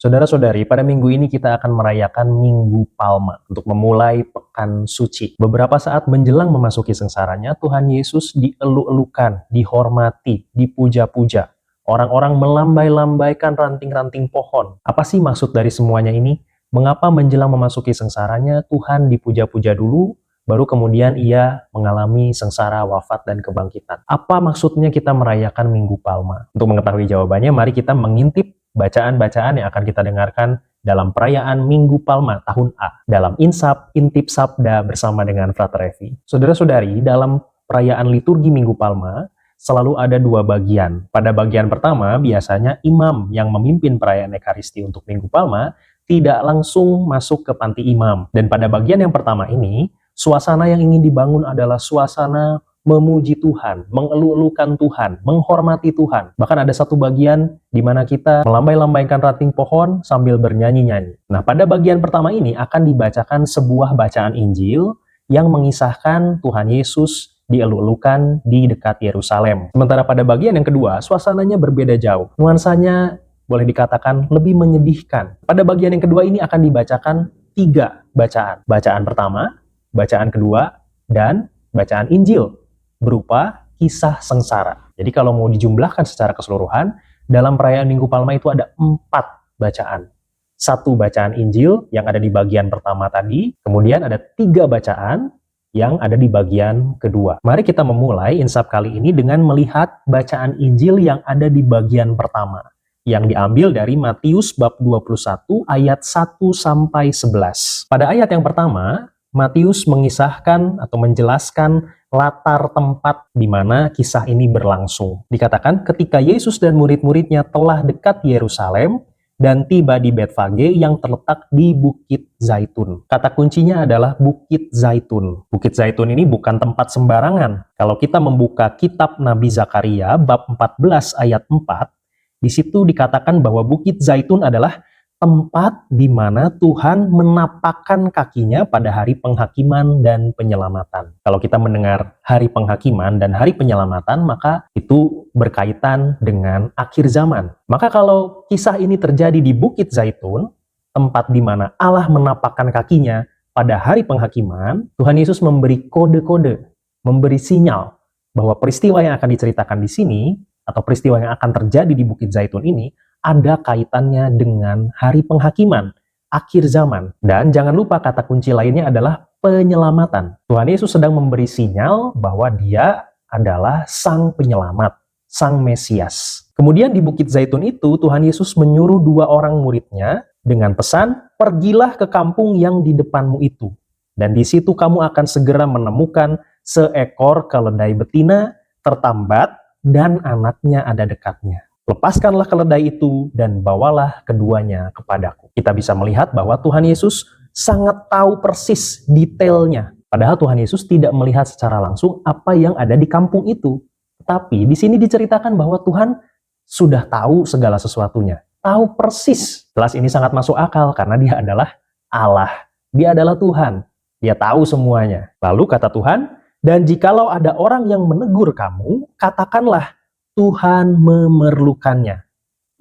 Saudara-saudari, pada minggu ini kita akan merayakan Minggu Palma untuk memulai Pekan Suci. Beberapa saat menjelang memasuki sengsaranya, Tuhan Yesus dieluk-elukan, dihormati, dipuja-puja. Orang-orang melambai-lambaikan ranting-ranting pohon. Apa sih maksud dari semuanya ini? Mengapa menjelang memasuki sengsaranya, Tuhan dipuja-puja dulu, baru kemudian ia mengalami sengsara, wafat, dan kebangkitan? Apa maksudnya kita merayakan Minggu Palma? Untuk mengetahui jawabannya, mari kita mengintip bacaan-bacaan yang akan kita dengarkan dalam perayaan Minggu Palma tahun A dalam Insap Intip Sabda bersama dengan Frater Evi. Saudara-saudari, dalam perayaan liturgi Minggu Palma selalu ada dua bagian. Pada bagian pertama, biasanya imam yang memimpin perayaan Ekaristi untuk Minggu Palma tidak langsung masuk ke panti imam. Dan pada bagian yang pertama ini, suasana yang ingin dibangun adalah suasana memuji Tuhan, mengeluh-elukan Tuhan, menghormati Tuhan. Bahkan ada satu bagian di mana kita melambai-lambaikan ranting pohon sambil bernyanyi-nyanyi. Nah, pada bagian pertama ini akan dibacakan sebuah bacaan Injil yang mengisahkan Tuhan Yesus dieluk-elukan di dekat Yerusalem. Sementara pada bagian yang kedua, suasananya berbeda jauh. Nuansanya boleh dikatakan lebih menyedihkan. Pada bagian yang kedua ini akan dibacakan 3 bacaan. Bacaan pertama, bacaan kedua, dan bacaan Injil berupa kisah sengsara. Jadi kalau mau dijumlahkan secara keseluruhan, dalam perayaan Minggu Palma itu ada 4 bacaan. 1 bacaan Injil yang ada di bagian pertama tadi, kemudian ada 3 bacaan yang ada di bagian kedua. Mari kita memulai insap kali ini dengan melihat bacaan Injil yang ada di bagian pertama, yang diambil dari Matius bab 21 ayat 1 sampai 11. Pada ayat yang pertama, Matius mengisahkan atau menjelaskan latar tempat di mana kisah ini berlangsung. Dikatakan ketika Yesus dan murid-muridnya telah dekat Yerusalem dan tiba di Betfage yang terletak di Bukit Zaitun. Kata kuncinya adalah Bukit Zaitun. Bukit Zaitun ini bukan tempat sembarangan. Kalau kita membuka kitab Nabi Zakaria bab 14 ayat 4, di situ dikatakan bahwa Bukit Zaitun adalah tempat di mana Tuhan menapakkan kakinya pada hari penghakiman dan penyelamatan. Kalau kita mendengar hari penghakiman dan hari penyelamatan, maka itu berkaitan dengan akhir zaman. Maka kalau kisah ini terjadi di Bukit Zaitun, tempat di mana Allah menapakkan kakinya pada hari penghakiman, Tuhan Yesus memberi kode-kode, memberi sinyal bahwa peristiwa yang akan diceritakan di sini, atau peristiwa yang akan terjadi di Bukit Zaitun ini, ada kaitannya dengan hari penghakiman, akhir zaman. Dan jangan lupa kata kunci lainnya adalah penyelamatan. Tuhan Yesus sedang memberi sinyal bahwa dia adalah sang penyelamat, sang Mesias. Kemudian di Bukit Zaitun itu, Tuhan Yesus menyuruh 2 orang muridnya dengan pesan, pergilah ke kampung yang di depanmu itu. Dan di situ kamu akan segera menemukan seekor keledai betina tertambat dan anaknya ada dekatnya. Lepaskanlah keledai itu dan bawalah keduanya kepadaku. Kita bisa melihat bahwa Tuhan Yesus sangat tahu persis detailnya. Padahal Tuhan Yesus tidak melihat secara langsung apa yang ada di kampung itu. Tapi di sini diceritakan bahwa Tuhan sudah tahu segala sesuatunya. Tahu persis. Jelas ini sangat masuk akal karena dia adalah Allah. Dia adalah Tuhan. Dia tahu semuanya. Lalu kata Tuhan, dan jikalau ada orang yang menegur kamu, katakanlah, Tuhan memerlukannya.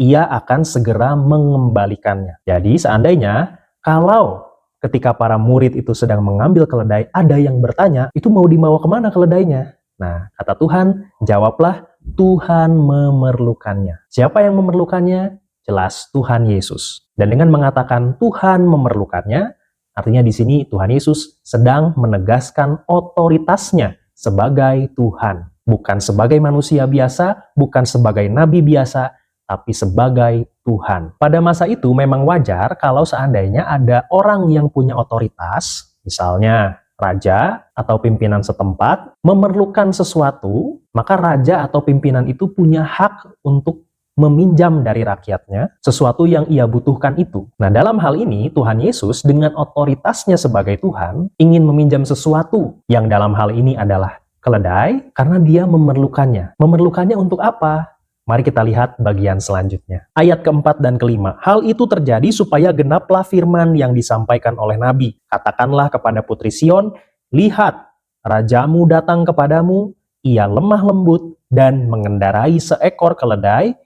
Ia akan segera mengembalikannya. Jadi seandainya kalau ketika para murid itu sedang mengambil keledai, ada yang bertanya, itu mau dibawa kemana keledainya? Nah, kata Tuhan, jawablah, Tuhan memerlukannya. Siapa yang memerlukannya? Jelas Tuhan Yesus. Dan dengan mengatakan Tuhan memerlukannya, artinya di sini Tuhan Yesus sedang menegaskan otoritasnya sebagai Tuhan. Bukan sebagai manusia biasa, bukan sebagai nabi biasa, tapi sebagai Tuhan. Pada masa itu memang wajar kalau seandainya ada orang yang punya otoritas, misalnya raja atau pimpinan setempat, memerlukan sesuatu, maka raja atau pimpinan itu punya hak untuk meminjam dari rakyatnya sesuatu yang ia butuhkan itu. Nah, dalam hal ini Tuhan Yesus dengan otoritasnya sebagai Tuhan ingin meminjam sesuatu yang dalam hal ini adalah keledai karena dia memerlukannya. Memerlukannya untuk apa? Mari kita lihat bagian selanjutnya. Ayat keempat dan kelima. Hal itu terjadi supaya genaplah firman yang disampaikan oleh Nabi. Katakanlah kepada putri Sion, lihat, rajamu datang kepadamu, ia lemah lembut dan mengendarai seekor keledai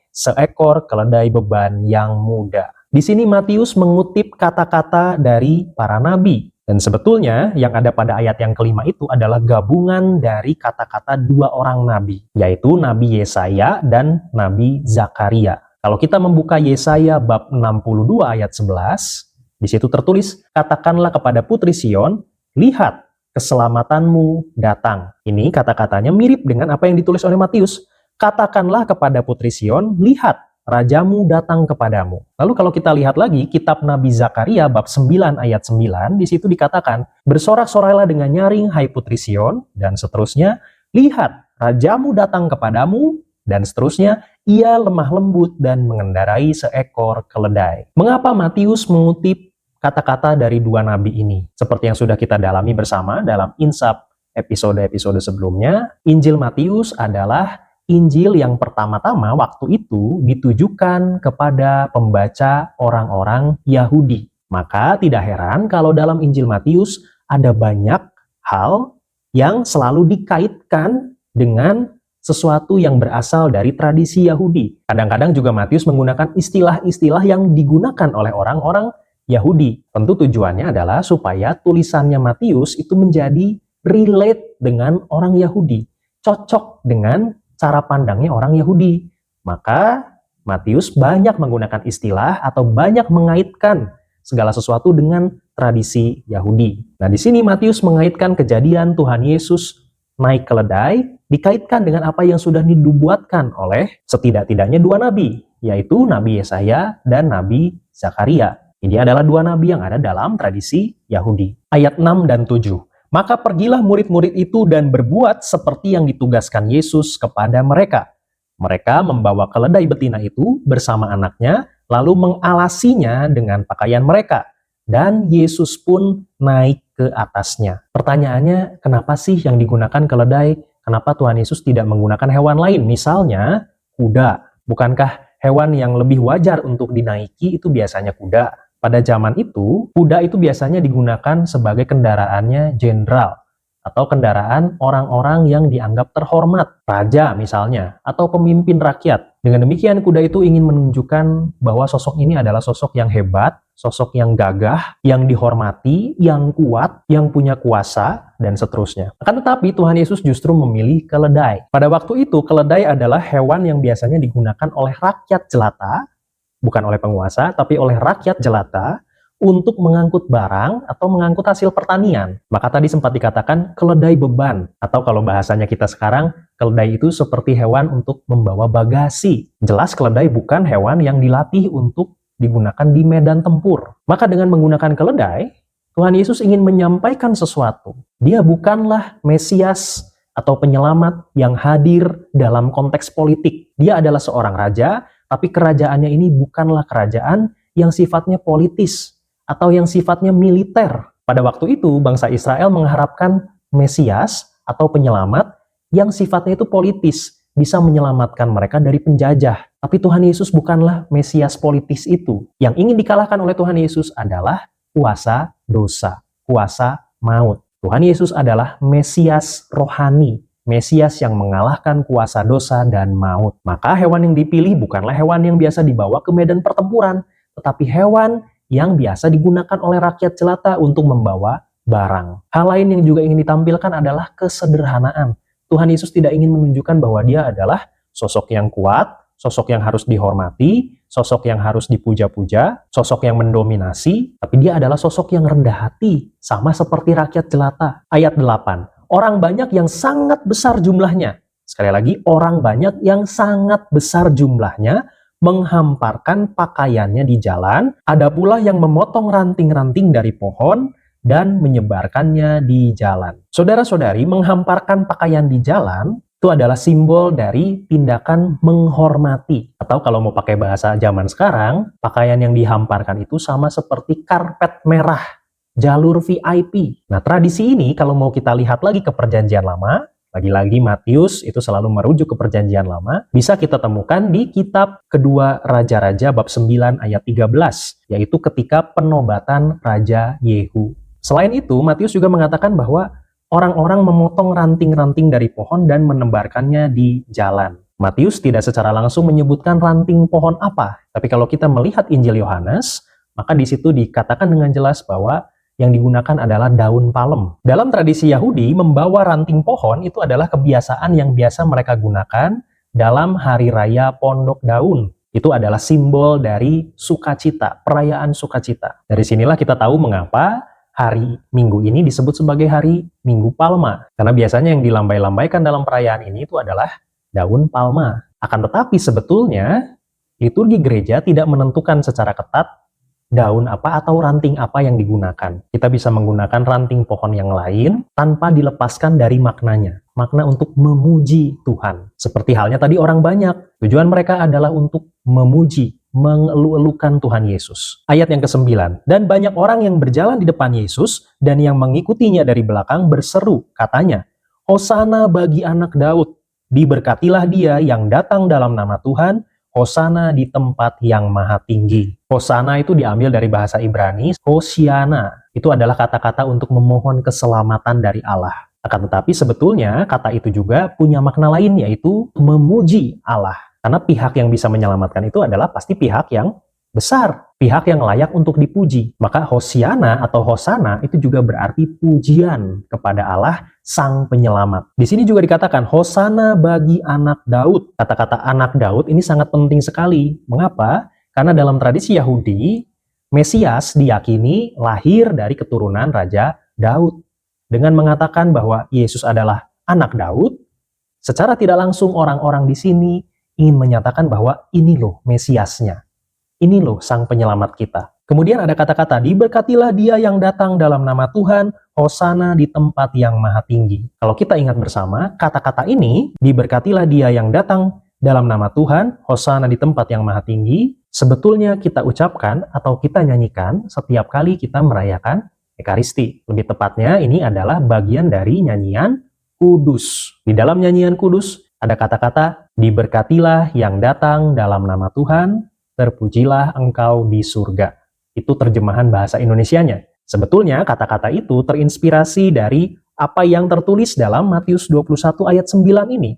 beban yang muda. Di sini Matius mengutip kata-kata dari para nabi. Dan sebetulnya yang ada pada ayat yang kelima itu adalah gabungan dari kata-kata dua orang nabi, yaitu Nabi Yesaya dan Nabi Zakaria. Kalau kita membuka Yesaya bab 62 ayat 11, di situ tertulis, "Katakanlah kepada putri Sion, lihat, keselamatanmu datang." Ini kata-katanya mirip dengan apa yang ditulis oleh Matius. Katakanlah kepada putri Sion, lihat, rajamu datang kepadamu. Lalu kalau kita lihat lagi kitab Nabi Zakaria bab 9 ayat 9, di situ dikatakan, "Bersorak-sorailah dengan nyaring, hai putri Sion," dan seterusnya, "Lihat, rajamu datang kepadamu," dan seterusnya, "Ia lemah lembut dan mengendarai seekor keledai." Mengapa Matius mengutip kata-kata dari dua nabi ini? Seperti yang sudah kita dalami bersama dalam Insap episode-episode sebelumnya, Injil Matius adalah Injil yang pertama-tama waktu itu ditujukan kepada pembaca orang-orang Yahudi. Maka tidak heran kalau dalam Injil Matius ada banyak hal yang selalu dikaitkan dengan sesuatu yang berasal dari tradisi Yahudi. Kadang-kadang juga Matius menggunakan istilah-istilah yang digunakan oleh orang-orang Yahudi. Tentu tujuannya adalah supaya tulisannya Matius itu menjadi relate dengan orang Yahudi, cocok dengan cara pandangnya orang Yahudi. Maka Matius banyak menggunakan istilah atau banyak mengaitkan segala sesuatu dengan tradisi Yahudi. Nah, di sini Matius mengaitkan kejadian Tuhan Yesus naik keledai dikaitkan dengan apa yang sudah dinubuatkan oleh setidak-tidaknya dua nabi, yaitu Nabi Yesaya dan Nabi Zakaria. Ini adalah dua nabi yang ada dalam tradisi Yahudi. Ayat 6 dan 7. "Maka pergilah murid-murid itu dan berbuat seperti yang ditugaskan Yesus kepada mereka. Mereka membawa keledai betina itu bersama anaknya, lalu mengalasinya dengan pakaian mereka. Dan Yesus pun naik ke atasnya." Pertanyaannya, kenapa sih yang digunakan keledai? Kenapa Tuhan Yesus tidak menggunakan hewan lain? Misalnya, kuda. Bukankah hewan yang lebih wajar untuk dinaiki itu biasanya kuda? Pada zaman itu, kuda itu biasanya digunakan sebagai kendaraannya jenderal atau kendaraan orang-orang yang dianggap terhormat, raja misalnya, atau pemimpin rakyat. Dengan demikian, kuda itu ingin menunjukkan bahwa sosok ini adalah sosok yang hebat, sosok yang gagah, yang dihormati, yang kuat, yang punya kuasa, dan seterusnya. Akan tetapi, Tuhan Yesus justru memilih keledai. Pada waktu itu, keledai adalah hewan yang biasanya digunakan oleh rakyat jelata, bukan oleh penguasa, tapi oleh rakyat jelata untuk mengangkut barang atau mengangkut hasil pertanian. Maka tadi sempat dikatakan keledai beban, atau kalau bahasanya kita sekarang, keledai itu seperti hewan untuk membawa bagasi. Jelas keledai bukan hewan yang dilatih untuk digunakan di medan tempur. Maka dengan menggunakan keledai, Tuhan Yesus ingin menyampaikan sesuatu. Dia bukanlah Mesias atau penyelamat yang hadir dalam konteks politik. Dia adalah seorang raja, tapi kerajaannya ini bukanlah kerajaan yang sifatnya politis atau yang sifatnya militer. Pada waktu itu, bangsa Israel mengharapkan Mesias atau penyelamat yang sifatnya itu politis, bisa menyelamatkan mereka dari penjajah. Tapi Tuhan Yesus bukanlah Mesias politis itu. Yang ingin dikalahkan oleh Tuhan Yesus adalah kuasa dosa, kuasa maut. Tuhan Yesus adalah Mesias rohani, Mesias yang mengalahkan kuasa dosa dan maut. Maka hewan yang dipilih bukanlah hewan yang biasa dibawa ke medan pertempuran, tetapi hewan yang biasa digunakan oleh rakyat jelata untuk membawa barang. Hal lain yang juga ingin ditampilkan adalah kesederhanaan. Tuhan Yesus tidak ingin menunjukkan bahwa dia adalah sosok yang kuat, sosok yang harus dihormati, sosok yang harus dipuja-puja, sosok yang mendominasi, tapi dia adalah sosok yang rendah hati, sama seperti rakyat jelata. Ayat 8. "Orang banyak yang sangat besar jumlahnya." Sekali lagi, orang banyak yang sangat besar jumlahnya menghamparkan pakaiannya di jalan. Ada pula yang memotong ranting-ranting dari pohon dan menyebarkannya di jalan. Saudara-saudari, menghamparkan pakaian di jalan itu adalah simbol dari tindakan menghormati. Atau kalau mau pakai bahasa zaman sekarang, pakaian yang dihamparkan itu sama seperti karpet merah, jalur VIP. Nah, tradisi ini kalau mau kita lihat lagi ke Perjanjian Lama, lagi-lagi Matius itu selalu merujuk ke Perjanjian Lama, bisa kita temukan di kitab kedua Raja-Raja bab 9 ayat 13, yaitu ketika penobatan Raja Yehu. Selain itu, Matius juga mengatakan bahwa orang-orang memotong ranting-ranting dari pohon dan menebarkannya di jalan. Matius tidak secara langsung menyebutkan ranting pohon apa, tapi kalau kita melihat Injil Yohanes, maka di situ dikatakan dengan jelas bahwa yang digunakan adalah daun palem. Dalam tradisi Yahudi, membawa ranting pohon itu adalah kebiasaan yang biasa mereka gunakan dalam hari raya Pondok Daun. Itu adalah simbol dari sukacita, perayaan sukacita. Dari sinilah kita tahu mengapa hari Minggu ini disebut sebagai hari Minggu Palma. Karena biasanya yang dilambai-lambaikan dalam perayaan ini itu adalah daun palma. Akan tetapi sebetulnya liturgi gereja tidak menentukan secara ketat daun apa atau ranting apa yang digunakan. Kita bisa menggunakan ranting pohon yang lain tanpa dilepaskan dari maknanya. Makna untuk memuji Tuhan. Seperti halnya tadi orang banyak. Tujuan mereka adalah untuk memuji, mengelu-elukan Tuhan Yesus. Ayat yang ke-9. Dan banyak orang yang berjalan di depan Yesus dan yang mengikutinya dari belakang berseru, katanya, Hosana bagi anak Daud. Diberkatilah dia yang datang dalam nama Tuhan, Hosana di tempat yang maha tinggi. Hosana itu diambil dari bahasa Ibrani, Hosiana. Itu adalah kata-kata untuk memohon keselamatan dari Allah. Akan tetapi sebetulnya kata itu juga punya makna lain, yaitu memuji Allah. Karena pihak yang bisa menyelamatkan itu adalah pasti pihak yang besar, pihak yang layak untuk dipuji. Maka Hosiana atau Hosana itu juga berarti pujian kepada Allah Sang Penyelamat. Di sini juga dikatakan Hosana bagi anak Daud. Kata-kata anak Daud ini sangat penting sekali. Mengapa? Karena dalam tradisi Yahudi, Mesias diyakini lahir dari keturunan Raja Daud. Dengan mengatakan bahwa Yesus adalah anak Daud, secara tidak langsung orang-orang di sini ingin menyatakan bahwa ini loh Mesiasnya. Ini loh Sang Penyelamat kita. Kemudian ada kata-kata, diberkatilah dia yang datang dalam nama Tuhan, Hosana di tempat yang maha tinggi. Kalau kita ingat bersama, kata-kata ini, diberkatilah dia yang datang dalam nama Tuhan, Hosana di tempat yang maha tinggi, sebetulnya kita ucapkan atau kita nyanyikan setiap kali kita merayakan Ekaristi. Lebih tepatnya, ini adalah bagian dari nyanyian kudus. Di dalam nyanyian kudus, ada kata-kata, diberkatilah yang datang dalam nama Tuhan, terpujilah engkau di surga. Itu terjemahan bahasa Indonesianya. Sebetulnya kata-kata itu terinspirasi dari apa yang tertulis dalam Matius 21 ayat 9 ini.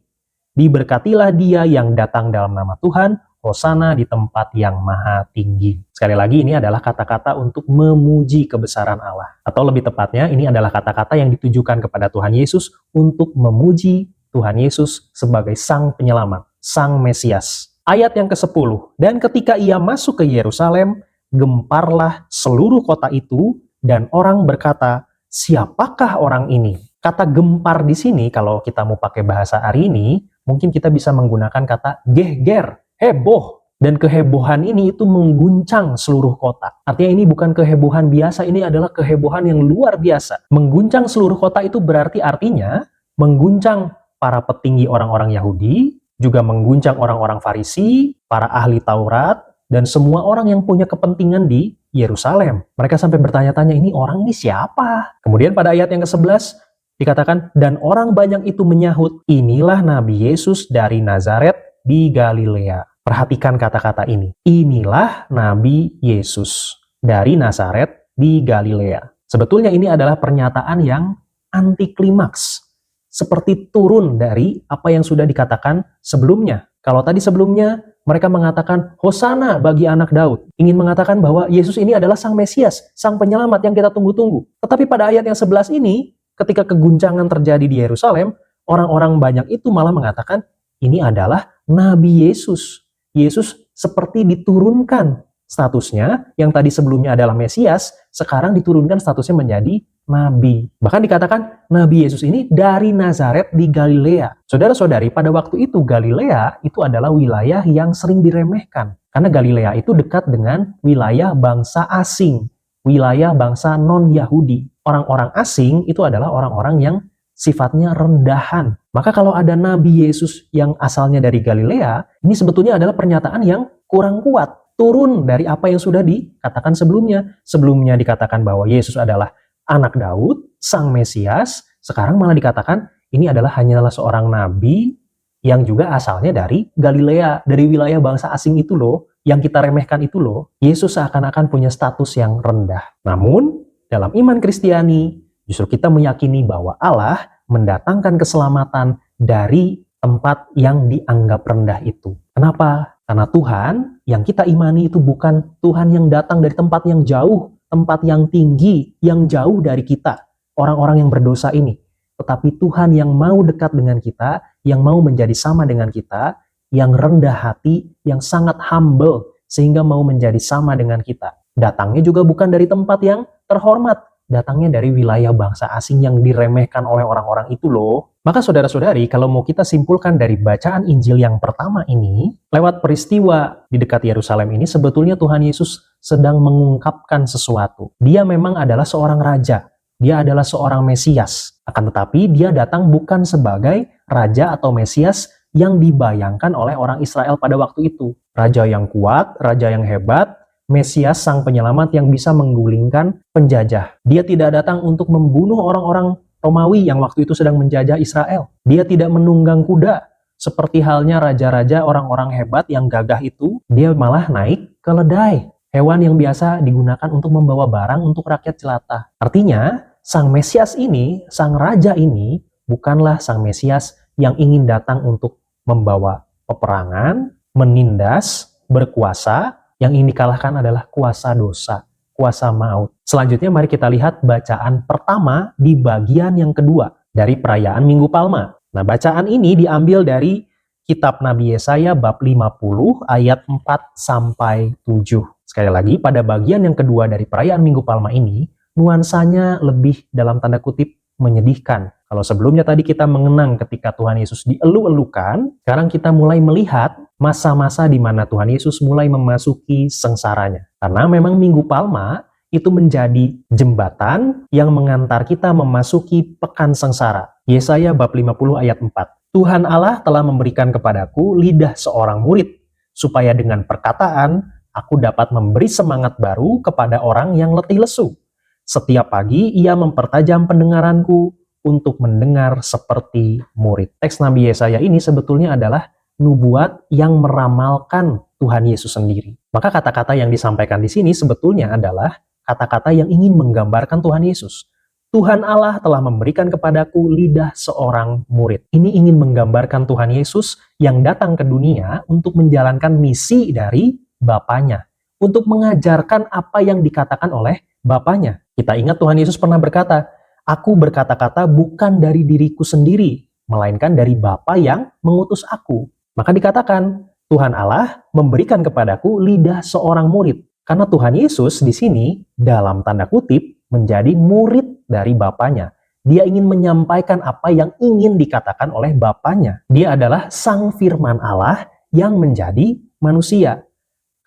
Diberkatilah dia yang datang dalam nama Tuhan, Hosana di tempat yang maha tinggi. Sekali lagi ini adalah kata-kata untuk memuji kebesaran Allah. Atau lebih tepatnya ini adalah kata-kata yang ditujukan kepada Tuhan Yesus untuk memuji Tuhan Yesus sebagai Sang Penyelamat, Sang Mesias. Ayat yang ke-10, dan ketika ia masuk ke Yerusalem, gemparlah seluruh kota itu, dan orang berkata, siapakah orang ini? Kata gempar di sini, kalau kita mau pakai bahasa hari ini, mungkin kita bisa menggunakan kata gehger, heboh. Dan kehebohan ini itu mengguncang seluruh kota. Artinya ini bukan kehebohan biasa, ini adalah kehebohan yang luar biasa. Mengguncang seluruh kota itu berarti artinya mengguncang para petinggi orang-orang Yahudi, juga mengguncang orang-orang Farisi, para ahli Taurat, dan semua orang yang punya kepentingan di Yerusalem. Mereka sampai bertanya-tanya, ini orang ini siapa? Kemudian pada ayat yang ke-11 dikatakan, dan orang banyak itu menyahut, inilah Nabi Yesus dari Nazaret di Galilea. Perhatikan kata-kata ini. Inilah Nabi Yesus dari Nazaret di Galilea. Sebetulnya ini adalah pernyataan yang anti klimaks. Seperti turun dari apa yang sudah dikatakan sebelumnya. Kalau tadi sebelumnya mereka mengatakan Hosana bagi anak Daud. Ingin mengatakan bahwa Yesus ini adalah Sang Mesias, Sang Penyelamat yang kita tunggu-tunggu. Tetapi pada ayat yang 11 ini, ketika keguncangan terjadi di Yerusalem, orang-orang banyak itu malah mengatakan ini adalah Nabi Yesus. Yesus seperti diturunkan statusnya, yang tadi sebelumnya adalah Mesias, sekarang diturunkan statusnya menjadi Nabi. Bahkan dikatakan Nabi Yesus ini dari Nazaret di Galilea. Saudara-saudari, pada waktu itu Galilea itu adalah wilayah yang sering diremehkan. Karena Galilea itu dekat dengan wilayah bangsa asing, wilayah bangsa non-Yahudi. Orang-orang asing itu adalah orang-orang yang sifatnya rendahan. Maka kalau ada Nabi Yesus yang asalnya dari Galilea, ini sebetulnya adalah pernyataan yang kurang kuat. Turun dari apa yang sudah dikatakan sebelumnya. Sebelumnya dikatakan bahwa Yesus adalah anak Daud, Sang Mesias, sekarang malah dikatakan ini adalah hanyalah seorang nabi yang juga asalnya dari Galilea, dari wilayah bangsa asing itu loh, yang kita remehkan itu loh. Yesus seakan-akan punya status yang rendah. Namun, dalam iman Kristiani, justru kita meyakini bahwa Allah mendatangkan keselamatan dari tempat yang dianggap rendah itu. Kenapa? Karena Tuhan yang kita imani itu bukan Tuhan yang datang dari tempat yang jauh, tempat yang tinggi, yang jauh dari kita, orang-orang yang berdosa ini. Tetapi Tuhan yang mau dekat dengan kita, yang mau menjadi sama dengan kita, yang rendah hati, yang sangat humble, sehingga mau menjadi sama dengan kita. Datangnya juga bukan dari tempat yang terhormat, datangnya dari wilayah bangsa asing yang diremehkan oleh orang-orang itu loh. Maka saudara-saudari, kalau mau kita simpulkan dari bacaan Injil yang pertama ini, lewat peristiwa di dekat Yerusalem ini, sebetulnya Tuhan Yesus sedang mengungkapkan sesuatu. Dia memang adalah seorang raja, dia adalah seorang Mesias. Akan tetapi dia datang bukan sebagai raja atau Mesias yang dibayangkan oleh orang Israel pada waktu itu. Raja yang kuat, raja yang hebat, Mesias sang penyelamat yang bisa menggulingkan penjajah. Dia tidak datang untuk membunuh orang-orang Romawi yang waktu itu sedang menjajah Israel. Dia tidak menunggang kuda. Seperti halnya raja-raja orang-orang hebat yang gagah itu, dia malah naik keledai. Hewan yang biasa digunakan untuk membawa barang untuk rakyat jelata. Artinya, sang Mesias ini, sang raja ini, bukanlah sang Mesias yang ingin datang untuk membawa peperangan, menindas, berkuasa. Yang ingin dikalahkan adalah kuasa dosa, kuasa maut. Selanjutnya mari kita lihat bacaan pertama di bagian yang kedua dari perayaan Minggu Palma. Nah, bacaan ini diambil dari kitab Nabi Yesaya bab 50 ayat 4 sampai 7. Sekali lagi, pada bagian yang kedua dari perayaan Minggu Palma ini, nuansanya lebih dalam tanda kutip menyedihkan. Kalau sebelumnya tadi kita mengenang ketika Tuhan Yesus dielu-elukan, sekarang kita mulai melihat masa-masa di mana Tuhan Yesus mulai memasuki sengsaranya. Karena memang Minggu Palma itu menjadi jembatan yang mengantar kita memasuki pekan sengsara. Yesaya bab 50 ayat 4. Tuhan Allah telah memberikan kepadaku lidah seorang murid, supaya dengan perkataan aku dapat memberi semangat baru kepada orang yang letih lesu. Setiap pagi ia mempertajam pendengaranku untuk mendengar seperti murid. Teks Nabi Yesaya ini sebetulnya adalah nubuat yang meramalkan Tuhan Yesus sendiri. Maka kata-kata yang disampaikan di sini sebetulnya adalah kata-kata yang ingin menggambarkan Tuhan Yesus. Tuhan Allah telah memberikan kepadaku lidah seorang murid. Ini ingin menggambarkan Tuhan Yesus yang datang ke dunia untuk menjalankan misi dari Bapanya, untuk mengajarkan apa yang dikatakan oleh Bapanya. Kita ingat Tuhan Yesus pernah berkata, "Aku berkata-kata bukan dari diriku sendiri, melainkan dari Bapa yang mengutus aku." Maka dikatakan, Tuhan Allah memberikan kepadaku lidah seorang murid. Karena Tuhan Yesus di sini, dalam tanda kutip, menjadi murid dari Bapanya. Dia ingin menyampaikan apa yang ingin dikatakan oleh Bapanya. Dia adalah Sang Firman Allah yang menjadi manusia.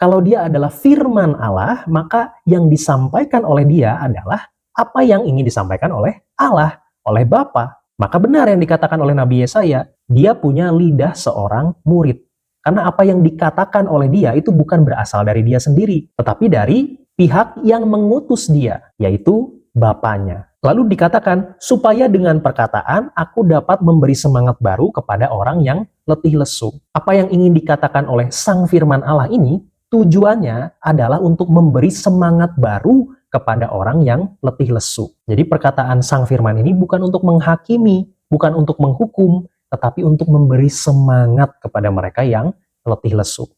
Kalau dia adalah Firman Allah, maka yang disampaikan oleh dia adalah apa yang ingin disampaikan oleh Allah, oleh Bapa. Maka benar yang dikatakan oleh Nabi Yesaya, dia punya lidah seorang murid. Karena apa yang dikatakan oleh dia itu bukan berasal dari dia sendiri, tetapi dari pihak yang mengutus dia, yaitu Bapanya. Lalu dikatakan, supaya dengan perkataan aku dapat memberi semangat baru kepada orang yang letih lesu. Apa yang ingin dikatakan oleh Sang Firman Allah ini, tujuannya adalah untuk memberi semangat baru kepada orang yang letih lesu. Jadi perkataan Sang Firman ini bukan untuk menghakimi, bukan untuk menghukum, tetapi untuk memberi semangat kepada mereka yang letih lesu.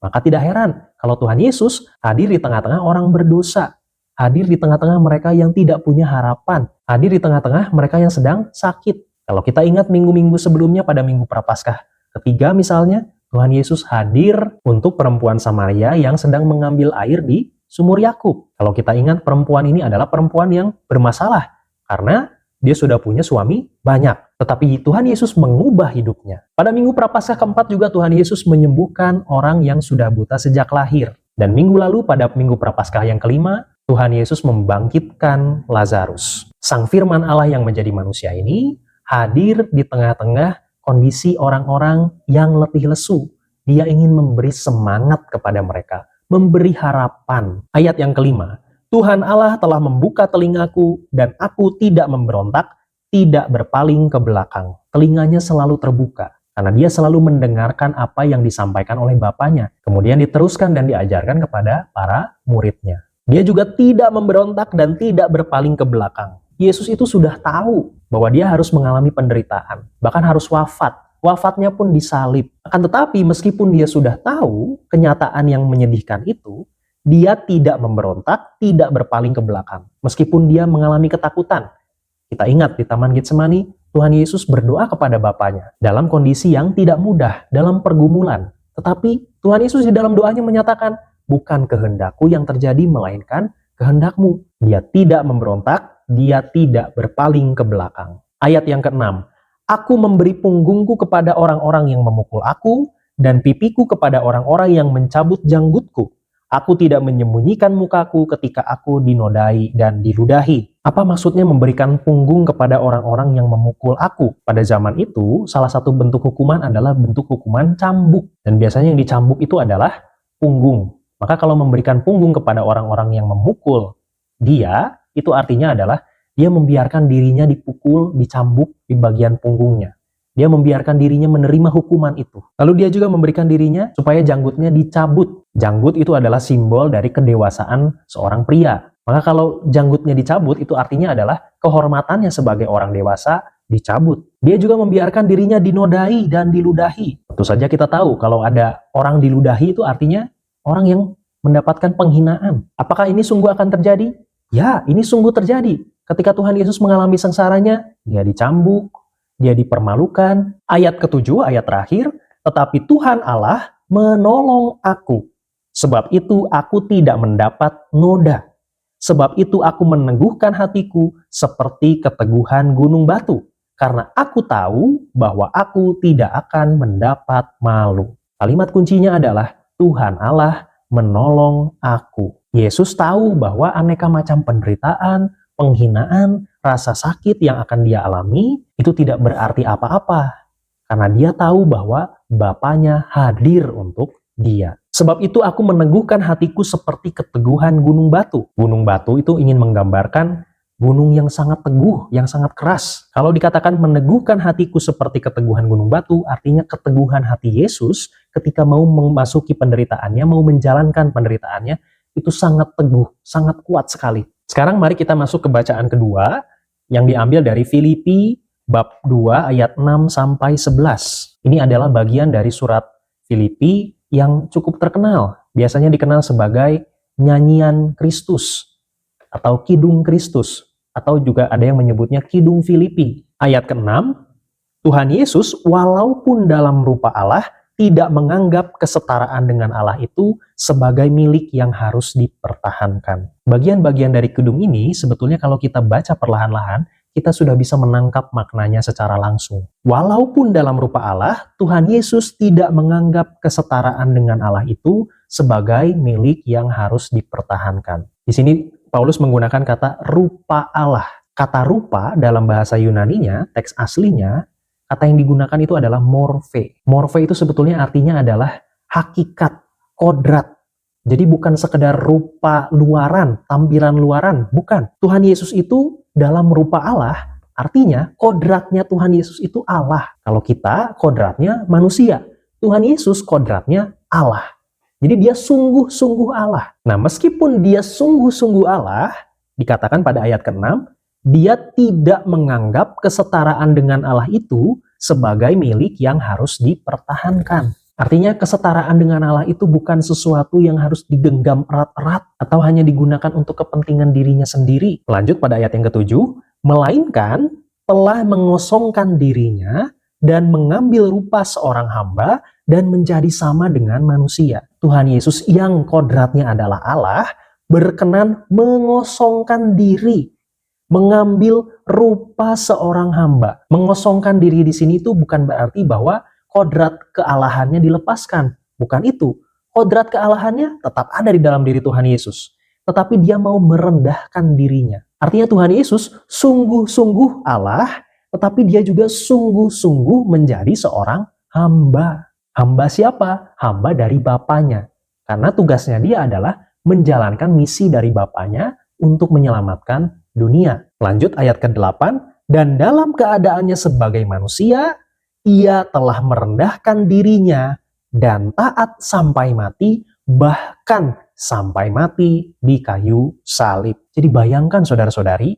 Maka tidak heran kalau Tuhan Yesus hadir di tengah-tengah orang berdosa, hadir di tengah-tengah mereka yang tidak punya harapan, hadir di tengah-tengah mereka yang sedang sakit. Kalau kita ingat minggu-minggu sebelumnya pada Minggu Prapaskah ketiga misalnya, Tuhan Yesus hadir untuk perempuan Samaria yang sedang mengambil air di sumur Yakub. Kalau kita ingat, perempuan ini adalah perempuan yang bermasalah karena dia sudah punya suami banyak. Tetapi Tuhan Yesus mengubah hidupnya. Pada Minggu Prapaskah keempat juga Tuhan Yesus menyembuhkan orang yang sudah buta sejak lahir. Dan minggu lalu pada Minggu Prapaskah yang kelima, Tuhan Yesus membangkitkan Lazarus. Sang Firman Allah yang menjadi manusia ini hadir di tengah-tengah kondisi orang-orang yang letih lesu. Dia ingin memberi semangat kepada mereka, memberi harapan. Ayat yang kelima, Tuhan Allah telah membuka telingaku dan aku tidak memberontak, tidak berpaling ke belakang. Telinganya selalu terbuka karena dia selalu mendengarkan apa yang disampaikan oleh Bapanya. Kemudian diteruskan dan diajarkan kepada para muridnya. Dia juga tidak memberontak dan tidak berpaling ke belakang. Yesus itu sudah tahu bahwa dia harus mengalami penderitaan, bahkan harus wafat wafatnya pun disalib. Akan tetapi meskipun dia sudah tahu kenyataan yang menyedihkan itu, dia tidak memberontak, tidak berpaling ke belakang. Meskipun dia mengalami ketakutan. Kita ingat di Taman Getsemani, Tuhan Yesus berdoa kepada Bapanya dalam kondisi yang tidak mudah, dalam pergumulan. Tetapi Tuhan Yesus di dalam doanya menyatakan, bukan kehendakku yang terjadi, melainkan kehendakmu. Dia tidak memberontak, dia tidak berpaling ke belakang. Ayat yang ke-6, aku memberi punggungku kepada orang-orang yang memukul aku, dan pipiku kepada orang-orang yang mencabut janggutku. Aku tidak menyembunyikan mukaku ketika aku dinodai dan diludahi. Apa maksudnya memberikan punggung kepada orang-orang yang memukul aku? Pada zaman itu, salah satu bentuk hukuman adalah bentuk hukuman cambuk. Dan biasanya yang dicambuk itu adalah punggung. Maka kalau memberikan punggung kepada orang-orang yang memukul dia, itu artinya adalah dia membiarkan dirinya dipukul, dicambuk di bagian punggungnya. Dia membiarkan dirinya menerima hukuman itu. Lalu dia juga memberikan dirinya supaya janggutnya dicabut. Janggut itu adalah simbol dari kedewasaan seorang pria. Maka kalau janggutnya dicabut, itu artinya adalah kehormatannya sebagai orang dewasa dicabut. Dia juga membiarkan dirinya dinodai dan diludahi. Tentu saja kita tahu kalau ada orang diludahi itu artinya orang yang mendapatkan penghinaan. Apakah ini sungguh akan terjadi? Ya, ini sungguh terjadi. Ketika Tuhan Yesus mengalami sengsaranya, dia dicambuk, dia dipermalukan. Ayat ke-7, ayat terakhir, tetapi Tuhan Allah menolong aku. Sebab itu aku tidak mendapat noda. Sebab itu aku meneguhkan hatiku seperti keteguhan gunung batu. Karena aku tahu bahwa aku tidak akan mendapat malu. Kalimat kuncinya adalah Tuhan Allah menolong aku. Yesus tahu bahwa aneka macam penderitaan, penghinaan, rasa sakit yang akan dia alami itu tidak berarti apa-apa. Karena dia tahu bahwa Bapanya hadir untuk dia. Sebab itu aku meneguhkan hatiku seperti keteguhan gunung batu. Gunung batu itu ingin menggambarkan gunung yang sangat teguh, yang sangat keras. Kalau dikatakan meneguhkan hatiku seperti keteguhan gunung batu, artinya keteguhan hati Yesus ketika mau memasuki penderitaannya, mau menjalankan penderitaannya, itu sangat teguh, sangat kuat sekali. Sekarang mari kita masuk ke bacaan kedua yang diambil dari Filipi bab 2 ayat 6 sampai 11. Ini adalah bagian dari surat Filipi yang cukup terkenal. Biasanya dikenal sebagai nyanyian Kristus atau kidung Kristus, atau juga ada yang menyebutnya kidung Filipi. Ayat ke-6, Tuhan Yesus walaupun dalam rupa Allah tidak menganggap kesetaraan dengan Allah itu sebagai milik yang harus dipertahankan. Bagian-bagian dari kidung ini sebetulnya kalau kita baca perlahan-lahan, kita sudah bisa menangkap maknanya secara langsung. Walaupun dalam rupa Allah, Tuhan Yesus tidak menganggap kesetaraan dengan Allah itu sebagai milik yang harus dipertahankan. Di sini Paulus menggunakan kata rupa Allah. Kata rupa dalam bahasa Yunaninya, teks aslinya, kata yang digunakan itu adalah morphe. Morphe itu sebetulnya artinya adalah hakikat, kodrat. Jadi bukan sekedar rupa luaran, tampilan luaran, bukan. Tuhan Yesus itu dalam rupa Allah, artinya kodratnya Tuhan Yesus itu Allah. Kalau kita kodratnya manusia, Tuhan Yesus kodratnya Allah. Jadi dia sungguh-sungguh Allah. Nah, meskipun dia sungguh-sungguh Allah, dikatakan pada ayat ke-6, dia tidak menganggap kesetaraan dengan Allah itu sebagai milik yang harus dipertahankan. Artinya kesetaraan dengan Allah itu bukan sesuatu yang harus digenggam erat-erat atau hanya digunakan untuk kepentingan dirinya sendiri. Lanjut pada ayat yang ke-7, melainkan telah mengosongkan dirinya dan mengambil rupa seorang hamba dan menjadi sama dengan manusia. Tuhan Yesus yang kodratnya adalah Allah berkenan mengosongkan diri, mengambil rupa seorang hamba. Mengosongkan diri di sini itu bukan berarti bahwa kodrat kealahannya dilepaskan. Bukan itu. Kodrat kealahannya tetap ada di dalam diri Tuhan Yesus. Tetapi dia mau merendahkan dirinya. Artinya Tuhan Yesus sungguh-sungguh Allah, tetapi dia juga sungguh-sungguh menjadi seorang hamba. Hamba siapa? Hamba dari Bapanya. Karena tugasnya dia adalah menjalankan misi dari Bapanya untuk menyelamatkan dunia. Lanjut ayat ke-8, dan dalam keadaannya sebagai manusia, ia telah merendahkan dirinya dan taat sampai mati, bahkan sampai mati di kayu salib. Jadi bayangkan saudara-saudari,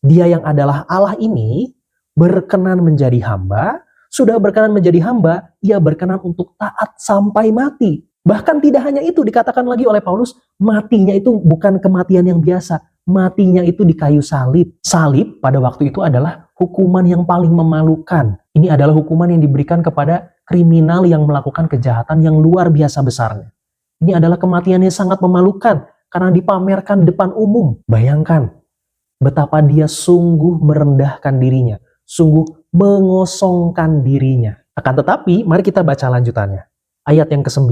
dia yang adalah Allah ini berkenan menjadi hamba, Sudah berkenan menjadi hamba, ia berkenan untuk taat sampai mati. Bahkan tidak hanya itu, dikatakan lagi oleh Paulus, matinya itu bukan kematian yang biasa, matinya itu di kayu salib. Salib pada waktu itu adalah hukuman yang paling memalukan. Ini adalah hukuman yang diberikan kepada kriminal yang melakukan kejahatan yang luar biasa besarnya. Ini adalah kematian yang sangat memalukan karena dipamerkan depan umum. Bayangkan betapa dia sungguh merendahkan dirinya, sungguh mengosongkan dirinya. Akan tetapi, mari kita baca lanjutannya. Ayat yang ke-9.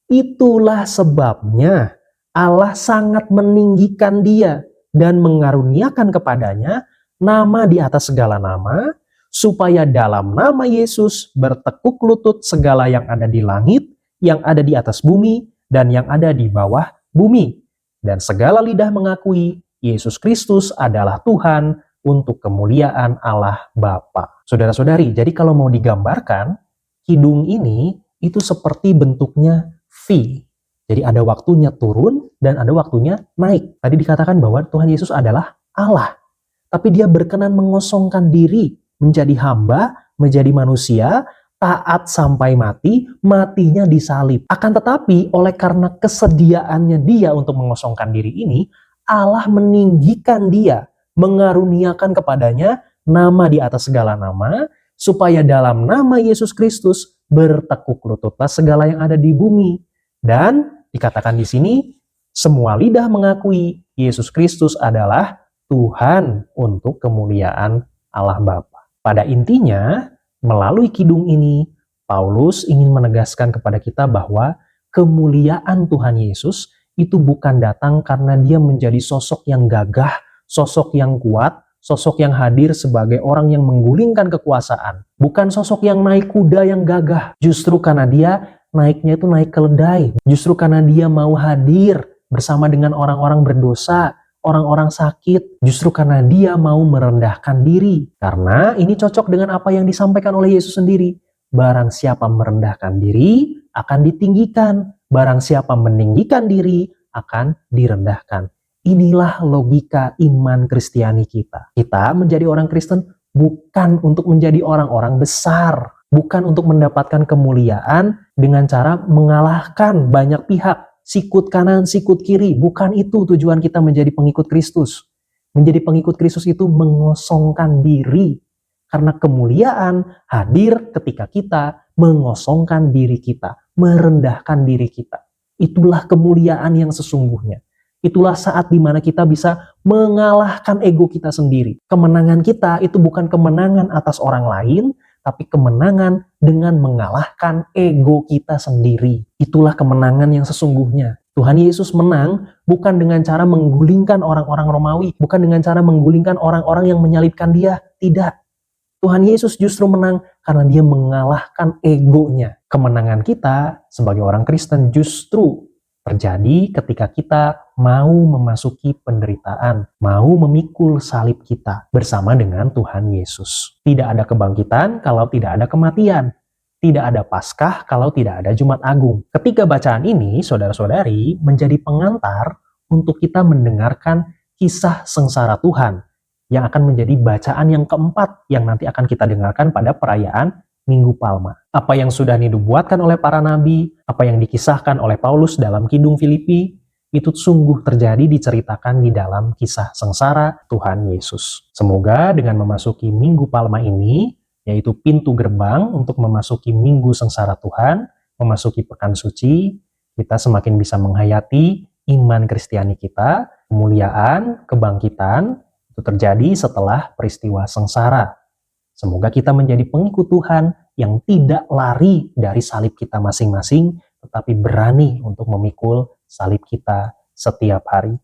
Itulah sebabnya Allah sangat meninggikan dia dan mengaruniakan kepadanya nama di atas segala nama, supaya dalam nama Yesus bertekuk lutut segala yang ada di langit, yang ada di atas bumi, dan yang ada di bawah bumi. Dan segala lidah mengakui Yesus Kristus adalah Tuhan untuk kemuliaan Allah Bapa. Saudara-saudari, jadi kalau mau digambarkan, kidung ini itu seperti bentuknya V. Jadi ada waktunya turun dan ada waktunya naik. Tadi dikatakan bahwa Tuhan Yesus adalah Allah. Tapi dia berkenan mengosongkan diri, menjadi hamba, menjadi manusia, taat sampai mati, matinya disalib. Akan tetapi, oleh karena kesediaannya dia untuk mengosongkan diri ini, Allah meninggikan dia, mengaruniakan kepadanya nama di atas segala nama, supaya dalam nama Yesus Kristus bertekuk lututlah segala yang ada di bumi. Dan dikatakan di sini, semua lidah mengakui Yesus Kristus adalah Tuhan untuk kemuliaan Allah Bapa. Pada intinya, melalui kidung ini, Paulus ingin menegaskan kepada kita bahwa kemuliaan Tuhan Yesus itu bukan datang karena dia menjadi sosok yang gagah, sosok yang kuat, sosok yang hadir sebagai orang yang menggulingkan kekuasaan. Bukan sosok yang naik kuda yang gagah. Justru karena dia naiknya itu naik keledai. Justru karena dia mau hadir bersama dengan orang-orang berdosa, orang-orang sakit, justru karena dia mau merendahkan diri. Karena ini cocok dengan apa yang disampaikan oleh Yesus sendiri. Barang siapa merendahkan diri, akan ditinggikan. Barang siapa meninggikan diri, akan direndahkan. Inilah logika iman Kristiani kita. Kita menjadi orang Kristen bukan untuk menjadi orang-orang besar. Bukan untuk mendapatkan kemuliaan dengan cara mengalahkan banyak pihak. Sikut kanan, sikut kiri. Bukan itu tujuan kita menjadi pengikut Kristus. Menjadi pengikut Kristus itu mengosongkan diri. Karena kemuliaan hadir ketika kita mengosongkan diri kita. Merendahkan diri kita. Itulah kemuliaan yang sesungguhnya. Itulah saat dimana kita bisa mengalahkan ego kita sendiri. Kemenangan kita itu bukan kemenangan atas orang lain, tapi kemenangan dengan mengalahkan ego kita sendiri. Itulah kemenangan yang sesungguhnya. Tuhan Yesus menang bukan dengan cara menggulingkan orang-orang Romawi, bukan dengan cara menggulingkan orang-orang yang menyalibkan dia. Tidak. Tuhan Yesus justru menang karena dia mengalahkan egonya. Kemenangan kita sebagai orang Kristen justru terjadi ketika kita mau memasuki penderitaan, mau memikul salib kita bersama dengan Tuhan Yesus. Tidak ada kebangkitan kalau tidak ada kematian. Tidak ada Paskah kalau tidak ada Jumat Agung. Ketiga bacaan ini, saudara-saudari, menjadi pengantar untuk kita mendengarkan kisah sengsara Tuhan yang akan menjadi bacaan yang keempat yang nanti akan kita dengarkan pada perayaan Minggu Palma. Apa yang sudah dinubuatkan oleh para nabi, apa yang dikisahkan oleh Paulus dalam Kidung Filipi, itu sungguh terjadi diceritakan di dalam kisah sengsara Tuhan Yesus. Semoga dengan memasuki Minggu Palma ini, yaitu pintu gerbang untuk memasuki Minggu Sengsara Tuhan, memasuki Pekan Suci, kita semakin bisa menghayati iman Kristiani kita, kemuliaan, kebangkitan, itu terjadi setelah peristiwa sengsara. Semoga kita menjadi pengikut Tuhan yang tidak lari dari salib kita masing-masing, tetapi berani untuk memikul salib kita setiap hari.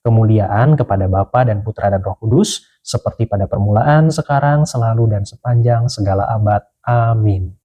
Kemuliaan kepada Bapa dan Putra dan Roh Kudus, seperti pada permulaan, sekarang, selalu, dan sepanjang segala abad. Amin.